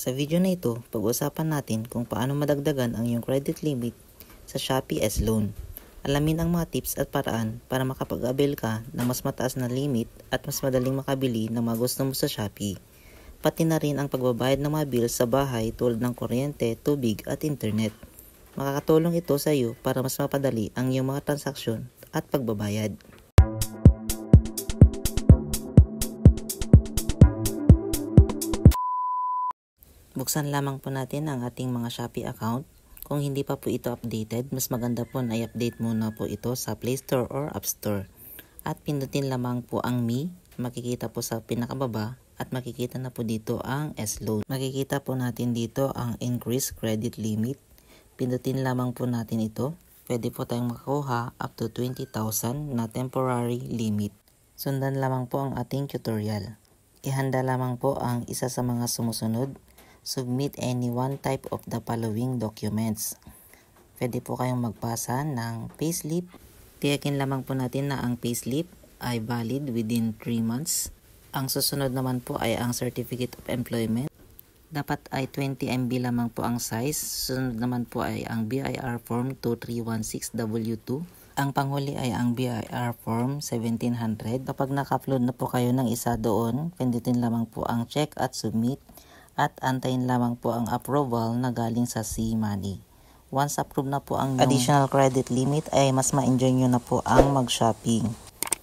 Sa video na ito, pag-usapan natin kung paano madagdagan ang iyong credit limit sa Shopee S-Loan. Alamin ang mga tips at paraan para makapag-avail ka ng mas mataas na limit at mas madaling makabili ng mga gusto mo sa Shopee. Pati na rin ang pagbabayad ng mga bills sa bahay tulad ng kuryente, tubig at internet. Makakatulong ito sa iyo para mas mapadali ang iyong mga transaksyon at pagbabayad. Buksan lamang po natin ang ating mga Shopee account. Kung hindi pa po ito updated, mas maganda po na i-update muna po ito sa Play Store or App Store. At pindutin lamang po ang Me, makikita po sa pinakababa at makikita na po dito ang S-Loan. Makikita po natin dito ang Increase Credit Limit. Pindutin lamang po natin ito. Pwede po tayong makakuha up to 20,000 na temporary limit. Sundan lamang po ang ating tutorial. Ihanda lamang po ang isa sa mga sumusunod. Submit any one type of the following documents. Pwede po kayong magpasa ng payslip. Tiyakin lamang po natin na ang payslip ay valid within 3 months. Ang susunod naman po ay ang Certificate of Employment. Dapat ay 20 MB lamang po ang size. Susunod naman po ay ang BIR Form 2316W2. Ang panghuli ay ang BIR Form 1700. Kapag naka-upload na po kayo ng isa doon, pindutin lamang po ang check at submit. At antayin lamang po ang approval na galing sa C-Money. Once approved na po ang additional credit limit ay mas ma-enjoy nyo na po ang mag-shopping.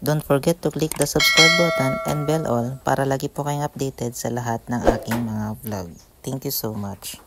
Don't forget to click the subscribe button and bell all para lagi po kayong updated sa lahat ng aking mga vlog. Thank you so much.